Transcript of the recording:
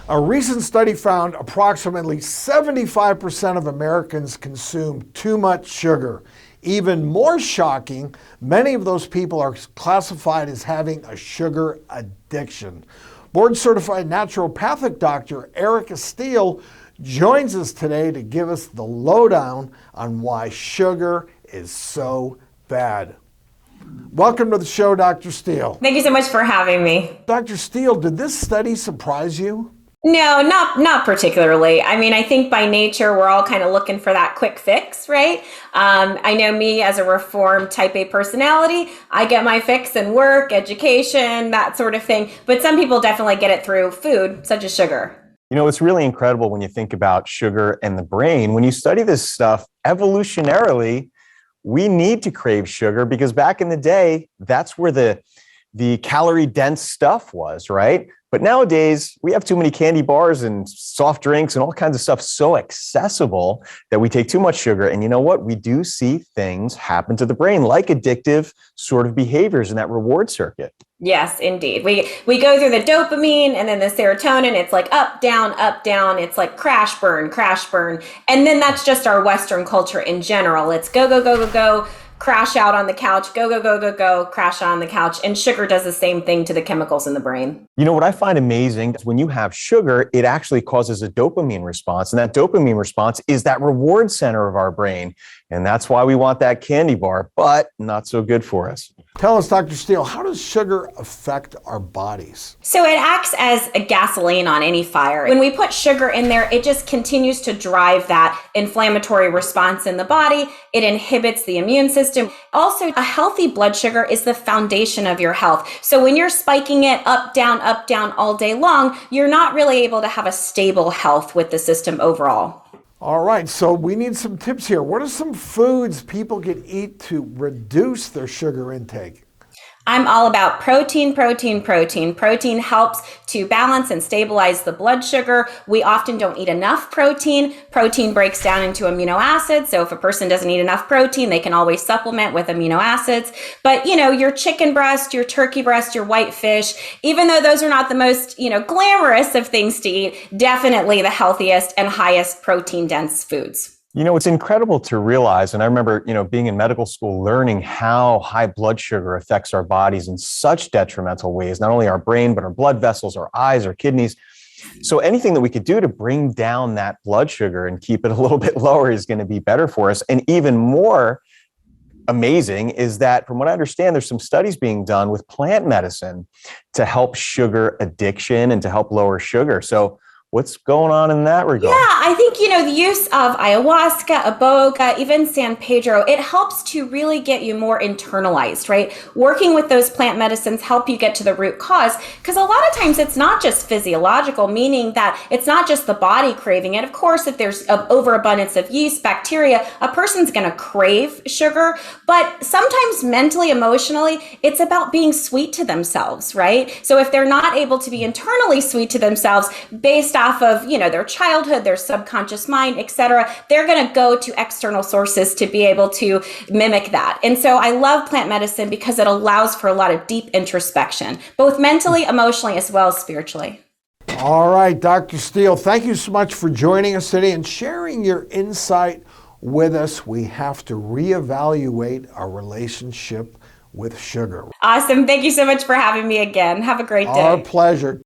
A recent study found approximately 75% of Americans consume too much sugar. Even more shocking, many of those people are classified as having a sugar addiction. Board-certified naturopathic doctor Erica Steele joins us today to give us the lowdown on why sugar is so bad. Welcome to the show, Dr. Steele. Thank you so much for having me. Dr. Steele, did this study surprise you? No, not particularly. I mean, I think by nature, we're all kind of looking for that quick fix, right? I know me as a reformed type A personality, I get my fix in work, education, that sort of thing. But some people definitely get it through food, such as sugar. You know, it's really incredible when you think about sugar and the brain. When you study this stuff, evolutionarily, we need to crave sugar because back in the day, that's where the calorie dense stuff was, right? But nowadays, we have too many candy bars and soft drinks and all kinds of stuff so accessible that we take too much sugar. And you know what? We do see things happen to the brain, like addictive sort of behaviors in that reward circuit. Yes, indeed. We go through the dopamine and then the serotonin. It's like up, down, up, down. It's like crash, burn, crash, burn. And then that's just our Western culture in general. It's go, go, go, go, go. Crash out on the couch, go, go, go, go, go, crash on the couch. And sugar does the same thing to the chemicals in the brain. You know, what I find amazing is when you have sugar, it actually causes a dopamine response. And that dopamine response is that reward center of our brain. And that's why we want that candy bar, but not so good for us. Tell us, Dr. Steele, how does sugar affect our bodies? So it acts as a gasoline on any fire. When we put sugar in there, it just continues to drive that inflammatory response in the body. It inhibits the immune system. Also, a healthy blood sugar is the foundation of your health. So when you're spiking it up, down all day long, you're not really able to have a stable health with the system overall. All right, so we need some tips here. What are some foods people can eat to reduce their sugar intake? I'm all about protein. Protein helps to balance and stabilize the blood sugar. We often don't eat enough protein. Protein breaks down into amino acids. So if a person doesn't eat enough protein, they can always supplement with amino acids. But, you know, your chicken breast, your turkey breast, your white fish, even though those are not the most, glamorous of things to eat, definitely the healthiest and highest protein dense foods. You know, it's incredible to realize, and I remember, being in medical school, learning how high blood sugar affects our bodies in such detrimental ways, not only our brain, but our blood vessels, our eyes, our kidneys. So anything that we could do to bring down that blood sugar and keep it a little bit lower is going to be better for us. And even more amazing is that, from what I understand, there's some studies being done with plant medicine to help sugar addiction and to help lower sugar. So what's going on in that regard? Yeah, I think, the use of ayahuasca, iboga, even San Pedro, it helps to really get you more internalized, right? Working with those plant medicines help you get to the root cause, because a lot of times it's not just physiological, meaning that it's not just the body craving it. Of course, if there's an overabundance of yeast, bacteria, a person's going to crave sugar, but sometimes mentally, emotionally, it's about being sweet to themselves, right? So if they're not able to be internally sweet to themselves based off of, their childhood, their subconscious mind, etc., they're going to go to external sources to be able to mimic that. And so I love plant medicine because it allows for a lot of deep introspection, both mentally, emotionally, as well as spiritually. All right, Dr. Steele, thank you so much for joining us today and sharing your insight with us. We have to reevaluate our relationship with sugar. Awesome. Thank you so much for having me again. Have a great day. Our pleasure.